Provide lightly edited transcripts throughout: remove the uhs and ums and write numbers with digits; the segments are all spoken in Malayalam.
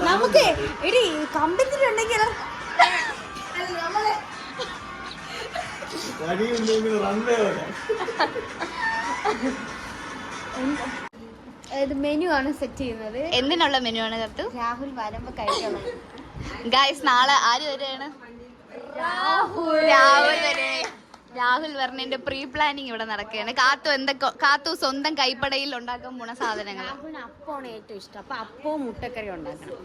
നമുക്ക് എടി കമ്പത്തിലുണ്ടെങ്കിലോ മെനു ആണ് സെറ്റ് ചെയ്യുന്നത്. എന്തിനുള്ള മെനു ആണ് കത്തു? രാഹുൽ വരുമ്പോ കഴിക്കണം. ഗൈസ് നാളെ ആര് വരെയാണ്? രാഹുൽ പറഞ്ഞതിന്റെ പ്രീ പ്ലാനിങ് ഇവിടെ നടക്കുകയാണ്. കാത്തു സ്വന്തം കൈപ്പടയിൽ ഉണ്ടാക്കാൻ പോണ സാധനങ്ങൾ. രാഹുലിന് അപ്പമാണ് ഏറ്റവും ഇഷ്ടം. അപ്പൊ അപ്പവും മുട്ടക്കറി ഉണ്ടാക്കണം.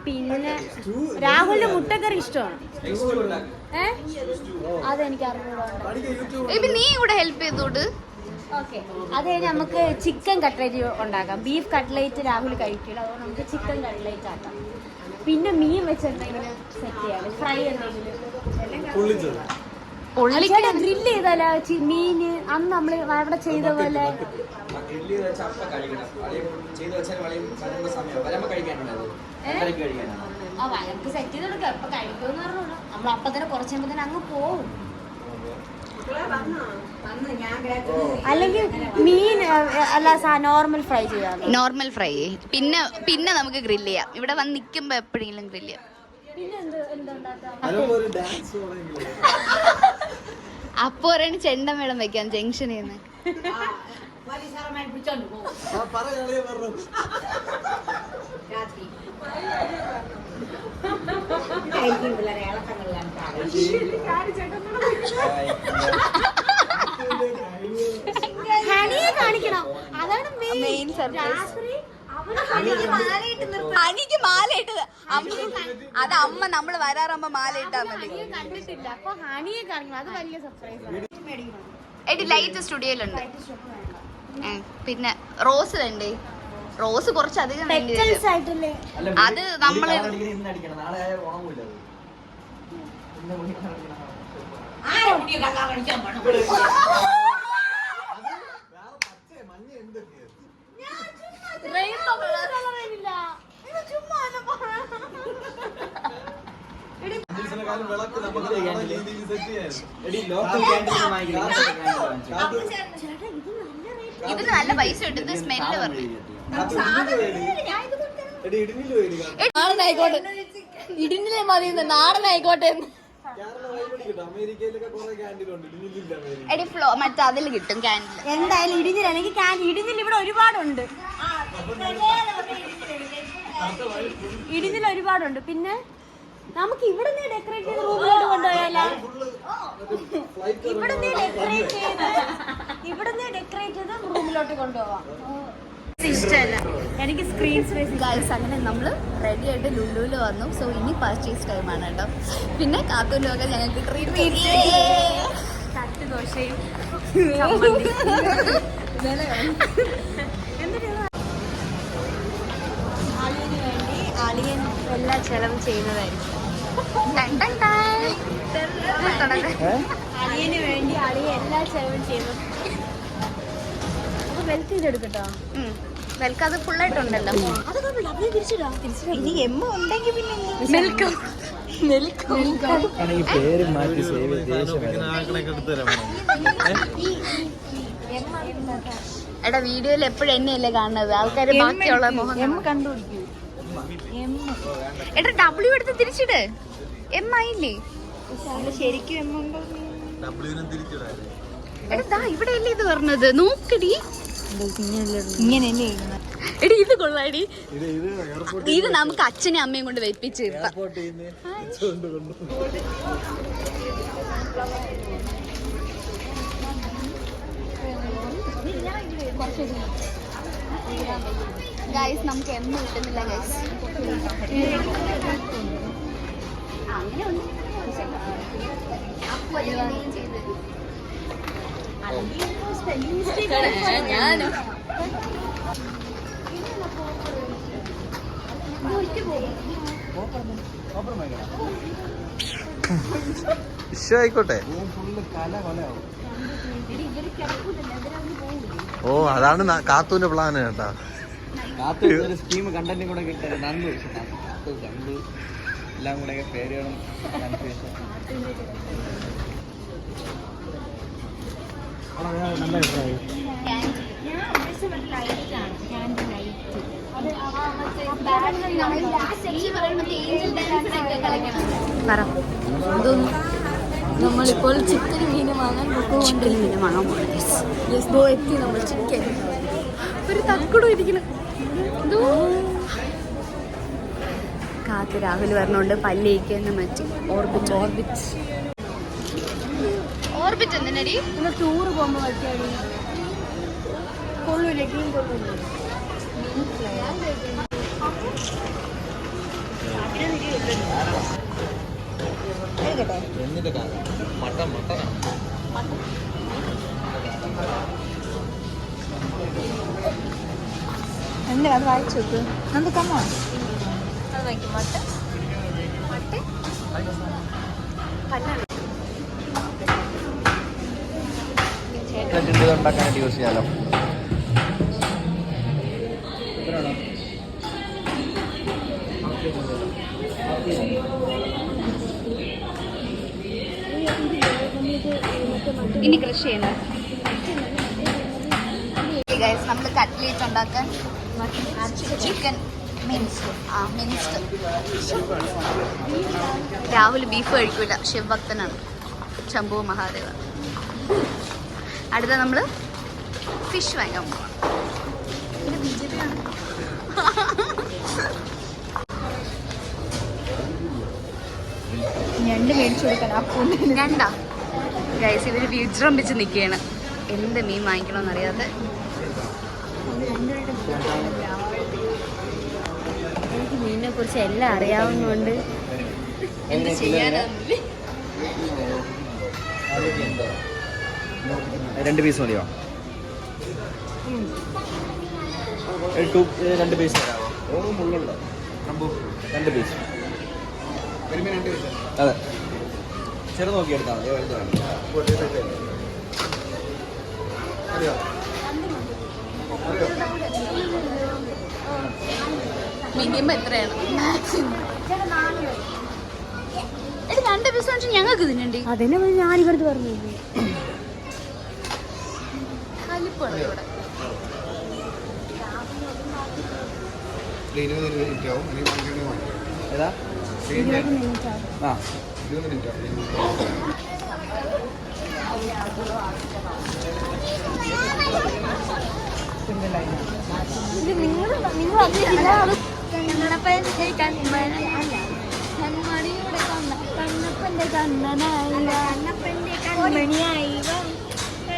പിന്നെ രാഹുലിന് മുട്ടക്കറി ഇഷ്ടമാണ്. അതെനിക്ക് അറിഞ്ഞൂടാ. നീ കൂടെ ഹെൽപ്പ് ചെയ്തോട്. ഓക്കെ, അത് കഴിഞ്ഞ് നമുക്ക് ചിക്കൻ കട്ട്ലേറ്റ് ഉണ്ടാക്കാം. ബീഫ് കട്ട്ലേറ്റ് രാഹുൽ കഴിക്കില്ല, അതുകൊണ്ട് നമുക്ക് ചിക്കൻ കട്ട്ലേറ്റ് ആക്കാം. പിന്നെ മീൻ വെച്ചെന്തെങ്കിലും സെറ്റ് ചെയ്യാം, ഫ്രൈ എന്തെങ്കിലും. ഗ്രില്ല് ചെയ്താലോ മീന്? അന്ന് നമ്മള് അവിടെ ചെയ്ത പോലെ സെറ്റ് ചെയ്ത് കൊടുക്കാം. എപ്പൊ കഴിക്കുമെന്ന് പറഞ്ഞോളൂ. നമ്മൾ അപ്പൊ തന്നെ കുറച്ച് കഴിയുമ്പോ തന്നെ അങ്ങ് പോവും. അല്ലെങ്കിൽ മീൻ അല്ല നോർമൽ ഫ്രൈ ചെയ്യാം. നോർമൽ ഫ്രൈ പിന്നെ നമുക്ക് ഗ്രില്ല് ചെയ്യാം. ഇവിടെ വന്ന് നിൽക്കുമ്പോ എപ്പോഴെങ്കിലും ഗ്രില്ല് ചെയ്യാം. അപ്പൊ ഒരാണ് ചെണ്ടമേളം വെക്കാം ജംഗ്ഷനിൽ നിന്ന്. കാണിക്കണം, അതാണ് മെയിൻ സർപ്രൈസ്. അനിക്ക് മാല ഇട്ടത് അത് അമ്മ നമ്മള് വരാറാകുമ്പോ മാല ഇട്ടാ മതി. കണ്ടിട്ടില്ല, അപ്പൊ ഹണിയെ കാണിക്കണം, അത് വലിയ സർപ്രൈസ്. എടി ലൈറ്റ് സ്റ്റുഡിയോയിലുണ്ട്. പിന്നെ റോസ് വേണ്ടേ? റോസ് കുറച്ചധികം അത് നമ്മള് ഇതിന് നല്ല പൈസ കിട്ടുന്നത് സ്മെല്ല് പറഞ്ഞു. നാടനായിക്കോട്ടെ, ഇടിഞ്ഞില്ലേ മതി, നാടനായിക്കോട്ടെ. എടി ഫ്ലോ മറ്റേ അതിൽ കിട്ടും ക്യാൻഡിൽ. എന്തായാലും ഇടിഞ്ഞിൽ, എനിക്ക് ഇടിഞ്ഞിൽ ഇവിടെ ഒരുപാടുണ്ട്. ഇടിഞ്ഞിൽ ഒരുപാടുണ്ട്. പിന്നെ നമുക്ക് ഇവിടുന്ന് ഡെക്കറേറ്റ് ചെയ്ത് റൂമിലോട്ട് കൊണ്ടുപോയാലോ? ഇവിടുന്ന് ഡെക്കറേറ്റ് ചെയ്ത് റൂമിലോട്ട് കൊണ്ടുപോവാം. ഇഷ്ടമല്ല എനിക്ക് സ്ക്രീൻ സ്പേസ്. ഗൈസ് അങ്ങനെ നമ്മൾ റെഡി ആയിട്ട് ലുലുവിൽ വന്നു. സോ ഇനി പർച്ചേസ് ടൈമാണ് കേട്ടോ. പിന്നെ കാത്തൂരിലൊക്കെ ഞങ്ങൾക്ക് ട്രീറ്റ് തട്ട് ദോശയും അളിയന് വേണ്ടി അളിയൻ എല്ലാ ചെലവും ചെയ്യുന്നതായിരിക്കും. അളിയന് വേണ്ടി അളിയൻ എല്ലാ ചെലവും ചെയ്യുന്നത്. അപ്പൊ വെൽക്കം ചെയ്തെടുക്കട്ടോ. വെൽക്കം അത് ഫുള്ളായിട്ടുണ്ടല്ലോ. ഇനി എമ്മ ഉണ്ടെങ്കിൽ പിന്നെ എടാ വീഡിയോയിൽ എപ്പോഴും എന്നെയല്ലേ കാണുന്നത്, ആൾക്കാര് ബാക്കിയുള്ള മുഖം കണ്ടുപിടിക്കൂ. എടാ ഡബ്ല്യു എടുത്ത് തിരിച്ചിട്. എം ആയില്ലേ? ശരിക്കും എം ഉണ്ടോ? എടാ ഇവിടെ അല്ലേ ഇത് പറഞ്ഞത്, നോക്കടി. ഇങ്ങനെയല്ലേ എടി, ഇത് കൊള്ളാടി. ഇത് നമുക്ക് അച്ഛനെയും അമ്മയും കൊണ്ട് വെപ്പിച്ച് ഗൈസ്. നമുക്ക് എമ്മ കിട്ടുന്നില്ല ഗൈസ്. ഞാനോ ആയിക്കോട്ടെ. ഓ അതാണ് കാത്തൂന്റെ പ്ലാന് കേട്ടാ. ഒരു സ്കീം കണ്ടന്റും കൂടെ കിട്ടുന്നത് നന്ദു എല്ലാം കൂടെ പേരുകളും നല്ല അഭിപ്രായം. നമ്മളിപ്പോൾ ചിക്കൻ മീൻ വാങ്ങാൻ ചിക്കൻ മീൻ വാങ്ങാൻ പോകുന്നത് എത്തി നമ്മൾ ചിക്കൻ ഒരു തക്കുടും ഇരിക്കണം. കാത്ത് രാഹുൽ പറഞ്ഞോണ്ട് പല്ലിരിക്കുന്ന മറ്റേ ഓർബിറ്റ് എന്തിനടി നമ്മൾ ടൂറ് പോകുമ്പോൾ പറ്റിയാടി കൊള്ളൂല്ലേ ടീം കൊള്ളൂല്ലേ എന്താ അത് വായിച്ചു നോക്ക്. നമുക്ക് കമ്മോ അത് വയ്ക്കും മട്ട ഉണ്ടാക്കാനായിട്ട് യൂസ് ചെയ്യാലോ. ഇനി കൃഷി ചെയ്യണം. നമ്മൾ കട്ട്ലേറ്റ് ഉണ്ടാക്കാൻ ചിക്കൻ മിൻസ്ഡ്. രാഹുൽ ബീഫ് കഴിക്കൂല, ശിവഭക്തനാണ്. ശംഭു മഹാദേവ. അടുത്ത നമ്മൾ ഫിഷ് വാങ്ങാൻ പോവാം. ഞണ്ട് മേടിച്ചു കൊടുക്കണം. ഞണ്ടാ ഗൈസ്, ഇവർ വിജൃംഭിച്ച് നിൽക്കുകയാണ്. എന്ത് മീൻ വാങ്ങിക്കണമെന്ന് അറിയാതെ. എനിക്ക് മീനിനെ കുറിച്ച് എല്ലാം അറിയാവുന്നതുകൊണ്ട് എന്ത് ചെയ്യാനാണ്. 2 പീസ് മതിയോ? 2 പീസ് തരാമോ? 2 പീസ്. അതെ, ചെറു നോക്കി എടുത്താൽ മതി. മിനിമം എത്രയാണ്? എടി 2 പീസ് വെച്ചാൽ ഞങ്ങൾക്ക് തിന്നണ്ടി. അതിനെ ഞാൻ ഇവിടുത്തെ പറഞ്ഞു കലിപ്പാണ് ഇവിടെ. 20 മിനിറ്റ് ആവും. ഏതാ? 20 മിനിറ്റ് ആവും. 20 മിനിറ്റ്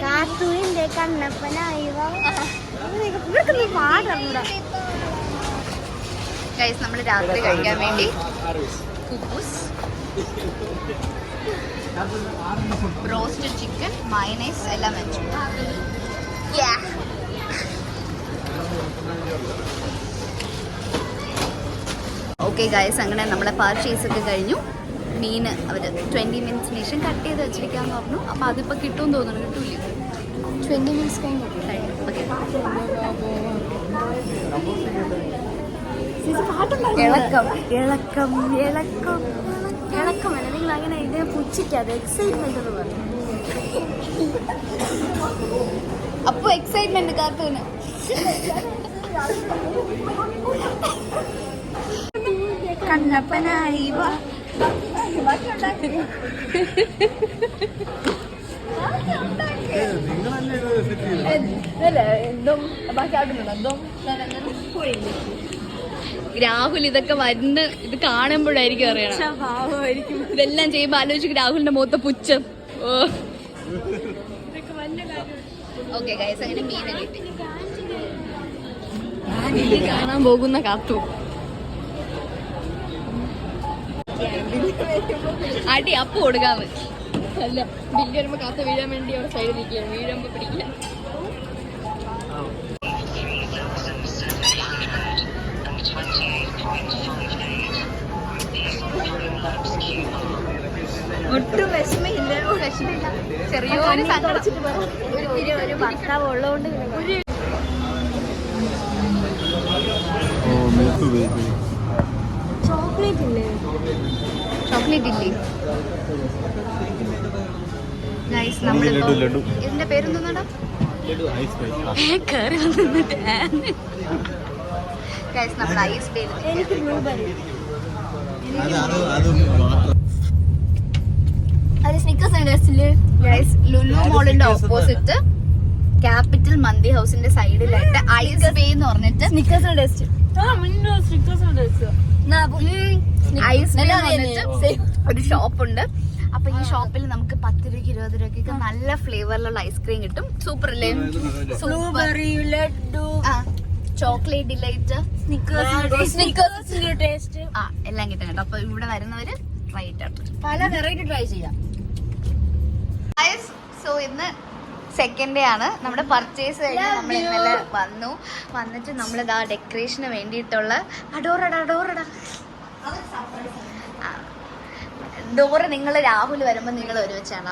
കാത്തൂരിന്റെ കണ്ണപ്പനായി പാടൂടാ. ഗൈസ്, നമ്മൾ രാത്രി കഴിക്കാൻ വേണ്ടി കുബൂസ്, റോസ്റ്റഡ് ചിക്കൻ, മയനൈസ് എല്ലാം വെച്ചു. ഓക്കെ ഗൈസ്, അങ്ങനെ നമ്മുടെ പർച്ചേസ് ഒക്കെ കഴിഞ്ഞു. മീൻ അവർ 20 മിനിറ്റ്സിന് ശേഷം കട്ട് ചെയ്ത് വെച്ചിരിക്കാമെന്ന് പറഞ്ഞു. അപ്പോൾ അതിപ്പോൾ കിട്ടുമെന്ന് തോന്നുന്നു. കിട്ടൂല്ലേ? 20 മിനിറ്റ്സ് കഴിഞ്ഞു. ഓക്കെ, ഇളക്കം ഇളക്കം ഇളക്കം ഇളക്കമല്ല, നിങ്ങൾ അങ്ങനെ ഇതിനെ പുച്ഛിക്കാതെ എക്സൈറ്റ്മെന്റ് എന്ന് പറയും. അപ്പൊ എക്സൈറ്റ്മെന്റ് കാത്തൂന്. കണ്ണപ്പനായി വാ. രാഹുൽ ഇതൊക്കെ വരുന്ന ഇത് കാണുമ്പോഴായിരിക്കും അറിയണം. ഇതെല്ലാം ചെയ്യുമ്പോ ആലോചിക്കും രാഹുലിന്റെ മുഖത്തെ പുച്ഛം. ഓക്കെ ഗൈസ്, അങ്ങനെ മീൻ കിട്ടി. കാണാൻ പോകുന്ന കാത്തു അടി അപ്പ് കൊടുക്കാന്ന്. അല്ല, ബില്ല് വരുമ്പോ കാത്തു വീഴാൻ വേണ്ടി അവിടെ സൈഡിൽ നിൽക്കുകയാണ്. വീഴുമ്പോ പിടിക്കില്ല. ഒട്ടും വിഷമയില്ല. ചെറിയൊരു സങ്കടം. ഒരു ഭർത്താവ് ഉള്ളതുകൊണ്ട് ചോക്ലേറ്റ് ഇല്ലേ? ചോക്ലേറ്റ് ഇല്ലേ ഗൈസ്? നമ്മളിപ്പോ ഇതിന്റെ പേരെന്താ കയറി വന്നിട്ട് ഗൈസ് നമ്മൾ ഐസ് എനിക്ക് ബ്ലൂബെറി. അത് സ്നിക്കേഴ്സ് ആണ് ടേസ്റ്റില് ഗൈസ്. ലുലു മോളിന്റെ ഓപ്പോസിറ്റ് ക്യാപിറ്റൽ മന്തി ഹൗസിന്റെ സൈഡിലായിട്ട് ഐസ് ബേ എന്ന് പറഞ്ഞിട്ട് സ്നിക്കേഴ്സിന്റെ ടേസ്റ്റ്. ഐസ് ബേ എന്ന് പറഞ്ഞിട്ട് ഒരു ഷോപ്പ് ഉണ്ട്. അപ്പൊ ഈ ഷോപ്പിൽ നമുക്ക് 10 രൂപയ്ക്ക് 20 രൂപയ്ക്ക് നല്ല ഫ്ലേവറിലുള്ള ഐസ്ക്രീം കിട്ടും. സൂപ്പർ അല്ലേ? ബ്ലൂബെറി, ലഡ്ഡു, ചോക്ലേറ്റ് ഡിലൈറ്റ്, സ്നിക്കേഴ്സിന്റെ ടേസ്റ്റ് എല്ലാം കിട്ടും കേട്ടോ. അപ്പൊ ഇവിടെ വരുന്നവര് ട്രൈ ചെയ്തിട്ട് പല വെറൈറ്റി ട്രൈ ചെയ്യാം. സോ ഇന്ന് സെക്കൻഡ് ഡേ ആണ്. നമ്മുടെ പർച്ചേസ് കഴിഞ്ഞ് നമ്മൾ ഇന്നലെ വന്നിട്ട് നമ്മളിതാ ഡെക്കറേഷന് വേണ്ടിയിട്ടുള്ള ഡോറ നിങ്ങൾ രാഹുൽ വരുമ്പോ നിങ്ങൾ ഒരുമിച്ചാണ്.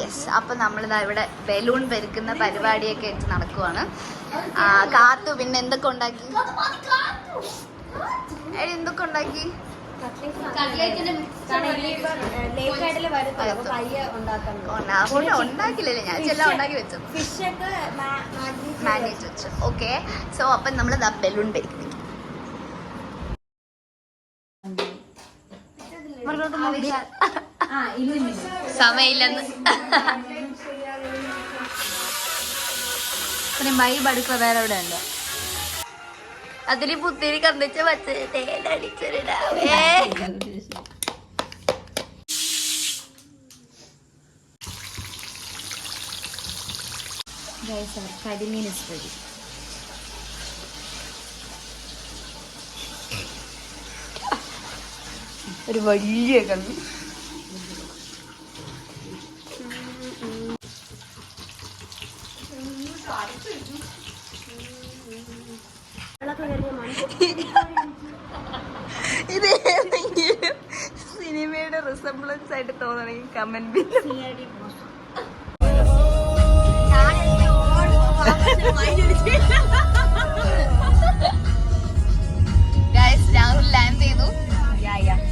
യെസ്. അപ്പൊ നമ്മളിതാ ഇവിടെ ബലൂൺ പെരുക്കുന്ന പരിപാടിയൊക്കെ വെച്ച് നടക്കുവാണ്. കാത്തു പിന്നെ എന്തൊക്കെ ഉണ്ടാക്കി? എന്തൊക്കെ ഉണ്ടാക്കി? ഉണ്ടാക്കില്ലല്ലേ? ഞാൻ എല്ലാം ഉണ്ടാക്കി വെച്ചു. മാനേജ് വെച്ചു. ഓക്കെ. സോ അപ്പൊ നമ്മള് ബലൂൺ പെരുക്കുന്നു. സമയില്ലെന്ന് വൈബ് അടുക്കള വേറെ എവിടെ ഉണ്ട്? അതില് പുത്തിരി കന്നിച്ച് വച്ച് തേനടിച്ചിടാവേ. കരിമീൻ ഇസ് റെഡി. ഒരു വലിയ കണ്ണി. ഇത് ഏതെങ്കിലും സിനിമയുടെ റിസംബ്ലൻസ് ആയിട്ട് തോന്നണമെങ്കിൽ കമന്റ് രാഹുൽ ലാൻഡ് ചെയ്തു.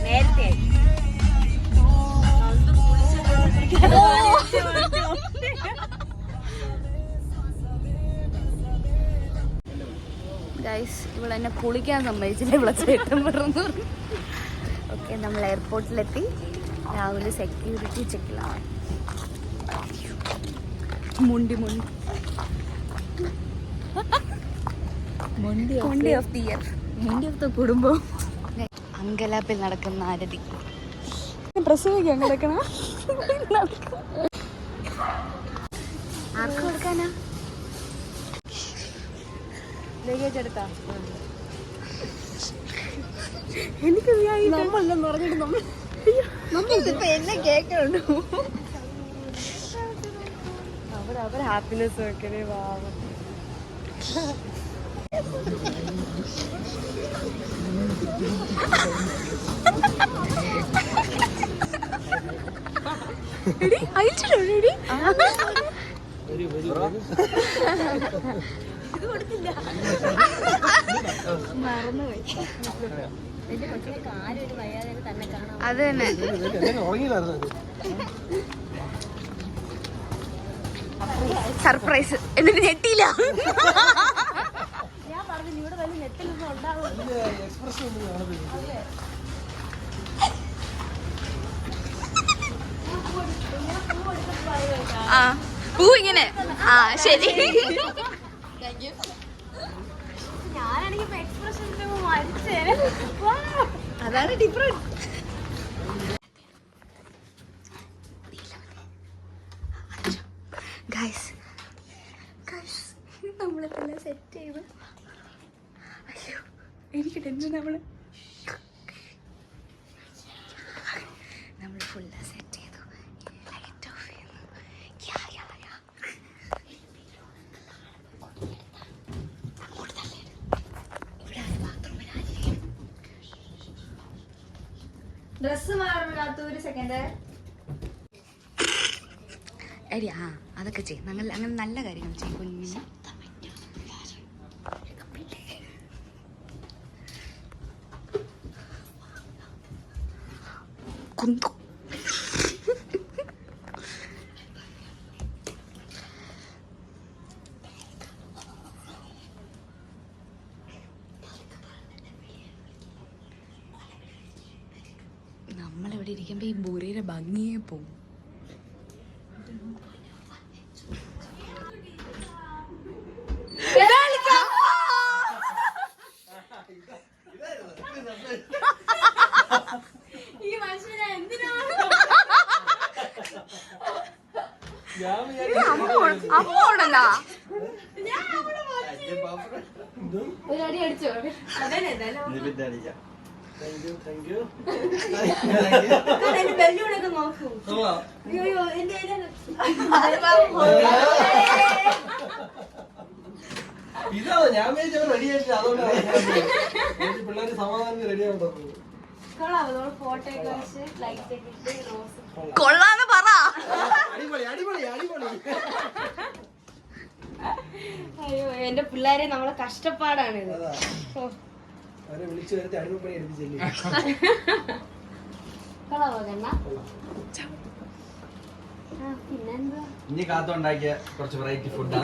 നേരത്തെ ഗൈസ് ഇവിടെ എന്നെ കുളിക്കാൻ സമ്മതിച്ചില്ല. ഇവിടെ ചേട്ടൻ പറഞ്ഞു. ഓക്കെ, നമ്മൾ എയർപോർട്ടിലെത്തി. രാവിലെ സെക്യൂരിറ്റി ചെക്കിലാണ്. മുണ്ടി ഓഫ് ദി ഇയർ, മുണ്ടി ഓഫ് ദ കുടുംബം. അങ്കലാപ്പിൽ നടക്കുന്ന ആരതി പ്രസവിക്കാൻ കിടക്കണ ആർക്ക് കൊടുക്കാനാ? ലഗേജ് എടുത്താ എനിക്ക് നമ്മളെന്ന് പറഞ്ഞിട്ട് നമ്മളിപ്പോ എന്നെ കേൾക്കണുണ്ടോ? അവരെ ഹാപ്പിനെസ് വെക്കണേ. വാവ അത് തന്നെ. സർപ്രൈസ് എന്നിട്ട് ഞെട്ടിയില്ല. ഞാൻ പറഞ്ഞു ഇവിടെ വലിയ നെറ്റിലൊന്നും ഉണ്ടാവും. ആ പൂ ഇങ്ങനെ. ആ ശരി. ഞാനാണെങ്കിൽ എക്സ്പ്രഷൻ മരിച്ചേ. അതാണ് ഡിഫറൻസ്. ഗൈസ് നമ്മളെല്ലാം സെറ്റ് ചെയ്ത്. അയ്യോ എനിക്ക് ടെൻഷൻ. നമ്മൾ ഫുള്ള് സെറ്റ് ചെയ്തു. ലൈറ്റ് ഓഫ് ചെയ്യുന്നു. ഡ്രസ് മാറാത്ത ഒരു സെക്കൻഡ്. എടി അതൊക്കെ ചെയ്യും. അങ്ങനെ നല്ല കാര്യങ്ങൾ ചെയ്യും കുഞ്ഞിന്. കുന്തു. നമ്മളിവിടെ ഇരിക്കുമ്പോ ഈ ബൂരിയുടെ ഭംഗിയെ പോകും. ഈ മനുഷ്യനെ എന്തിനാണ് അമ്മോടല്ലോ ഒരു അടി അടിച്ചോ? ബെല്ലൂണൊക്കെ നോക്കൂ. അയ്യോ എന്റെ ഇതാ ഞാൻ റെഡി ആയിട്ട് അതുകൊണ്ട് പിള്ളേര് സമാധാനം റെഡി ആവണ്ടോ. ഫോട്ടോ ഒക്കെ വെച്ച് ലൈറ്റ് ഒക്കെ ഇട്ട് റോസ് കൊള്ളാന്ന് പറ. അടിപൊളി അടിപൊളി അടിപൊളി. അയ്യോ എന്റെ പിള്ളേരെ നമ്മളെ കഷ്ടപ്പാടാണ് ഇത്. അവരെ വിളിച്ചു വരുത്തി അടിമപ്പണി എടുപ്പിച്ചല്ലേ. പിന്നെന്താ ഇനി കാത്തുണ്ടാക്കിയ കുറച്ച് വെറൈറ്റി ഫുഡ്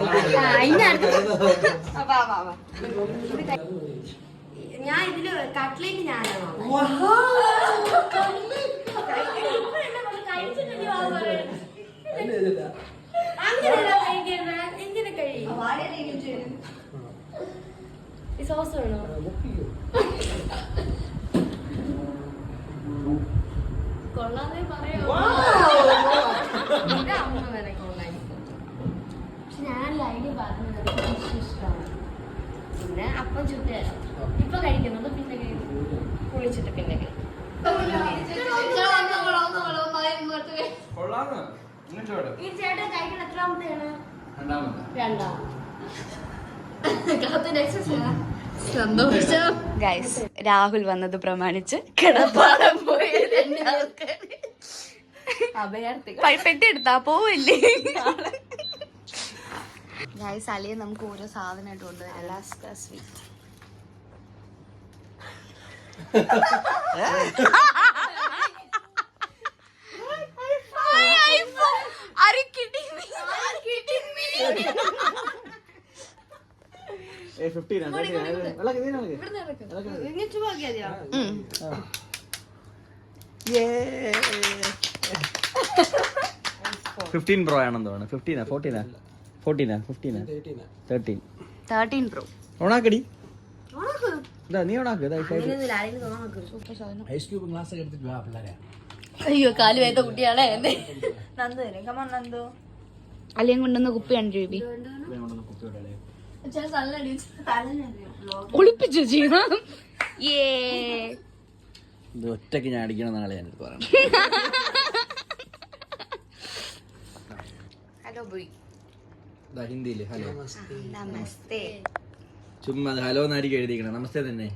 ഞാൻ ഇതില് കട്ട്ലേറ്റ് ഞാനാണോ അങ്ങനെയല്ല കഴിക്കുന്നത്. എങ്ങനെ കഴിയും? ഈ സോസ് വേണോ? കൊള്ളാതെ പറയോ? അമ്മ വരെ കൊള്ളായിരിക്കും. പക്ഷെ ഞാനല്ല ഐഡിയ പറഞ്ഞത് ഇഷ്ടമാണ്. പിന്നെ അപ്പം ചുട്ട് തരാം. ഇപ്പൊ കഴിക്കുന്നത് പിന്നെ കുളിച്ചിട്ട് പിന്നെ ഈ ചേട്ടൻ കഴിക്കുന്ന എത്രാമത്തെയാണ്? രണ്ടാം. സന്തോഷം. ഗൈസ്, രാഹുൽ വന്നത് പ്രമാണിച്ച് കിടപ്പാടം പോയ പെട്ടി എടുത്താ പോവില്ലേ? ഗൈസ്, അളിയെ നമുക്ക് ഓരോ സാധനമായിട്ട് കൊണ്ടുവരാം. Alaska sweet. ഫിഫ്റ്റീൻ പ്രോ ആണെന്ന് തോന്നുന്നു. 15 14 14 15 13 പ്രോ. ഓണാക്കടി. നീ ഓണാക്ക്. ഐസ് ക്യൂബ് ഗ്ലാസ് ഒക്കെ എടുത്തിട്ട് വാ പിള്ളേരെ. അയ്യോ, കാല് വേത്ത കുട്ടിയാളെ. നന്ദു നന്ദു അളിയും കൊണ്ടുവന്ന കുപ്പി 5 രൂപ ഒളിപ്പിച്ചു ചെയ്യണം. ഇത് ഒറ്റയ്ക്ക് ഞാൻ അടിക്കണം നാളെ ഞാൻ പറയണം. Hello boy. ഹിന്ദിയില് ഹലോ നമസ്തേ. ചുമ്മാ ഹലോ എന്നായിരിക്കും എഴുതിക്കണം. നമസ്തേ തന്നെ.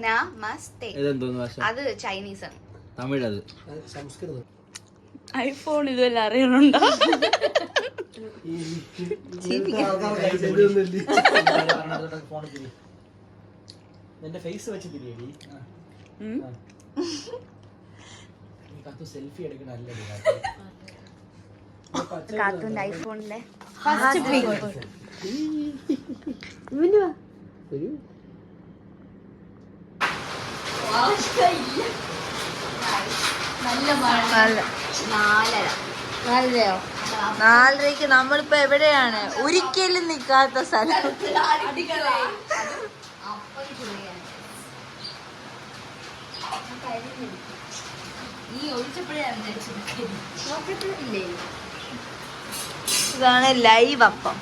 നമസ്തേ. ഇതെന്തോന്ന് ഭാഷ? അത് ചൈനീസ് ആണ്. തമിഴ്. അത് സംസ്കൃതം. ഐഫോൺ ഇതുവല്ല അറിയണുണ്ടോ? എന്റെ ഫേസ് വെച്ച് തിരിയടി. സെൽഫി എടുക്കണല്ലേ കാത്തുന്റെ ഐഫോണിലെ നാലരയ്ക്ക് നമ്മളിപ്പോ എവിടെയാണ്? ഒരിക്കലും നിക്കാത്ത സ്ഥലം. ഇതാണ് ലൈവ് അപ്പം.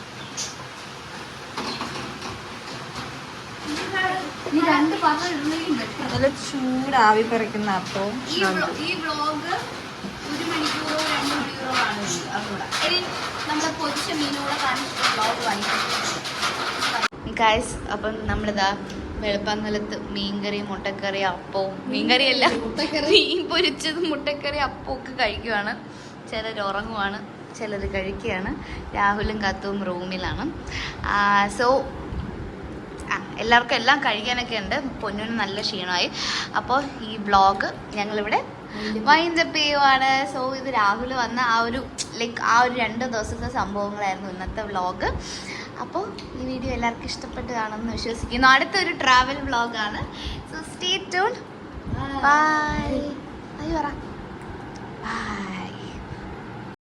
നല്ല ചൂടാവി പറിക്കുന്ന അപ്പം. ഈ വ്ളോഗ് 1 മണിക്കൂറോ 2 മണിക്കൂറോ ആണ്. നമ്മുടെ പൊതിച്ച മീനുകൂടെ കാണിച്ചിട്ട് വ്ളോഗ് വാങ്ങിക്കും. ഗൈസ്, അപ്പം നമ്മളിതാ വെളുപ്പാങ്കലത്ത് മീൻകറി, മുട്ടക്കറി, അപ്പവും, മീൻകറിയല്ല മീൻ പൊരിച്ചതും മുട്ടക്കറി, അപ്പവും ഒക്കെ കഴിക്കുവാണ്. ചിലർ ഉറങ്ങുവാണ്, ചിലർ കഴിക്കുകയാണ്. രാഹുലും കത്തുവും റൂമിലാണ്. സോ എല്ലാവർക്കും എല്ലാം കഴിക്കാനൊക്കെ ഉണ്ട്. പൊന്നിന് നല്ല ക്ഷീണമായി. അപ്പോൾ ഈ വ്ളോഗ് ഞങ്ങളിവിടെ വൈൻഡപ്പ് ചെയ്യുവാണ്. സോ ഇത് രാഹുൽ വന്ന ആ ഒരു 2 ദിവസത്തെ സംഭവങ്ങളായിരുന്നു ഇന്നത്തെ വ്ളോഗ്. അപ്പോൾ ഈ വീഡിയോ എല്ലാവർക്കും ഇഷ്ടപ്പെട്ട് കാണുമെന്ന് വിശ്വസിക്കുന്നു. അടുത്തൊരു ട്രാവൽ വ്ളോഗാണ്. So stay tune. Bye. By.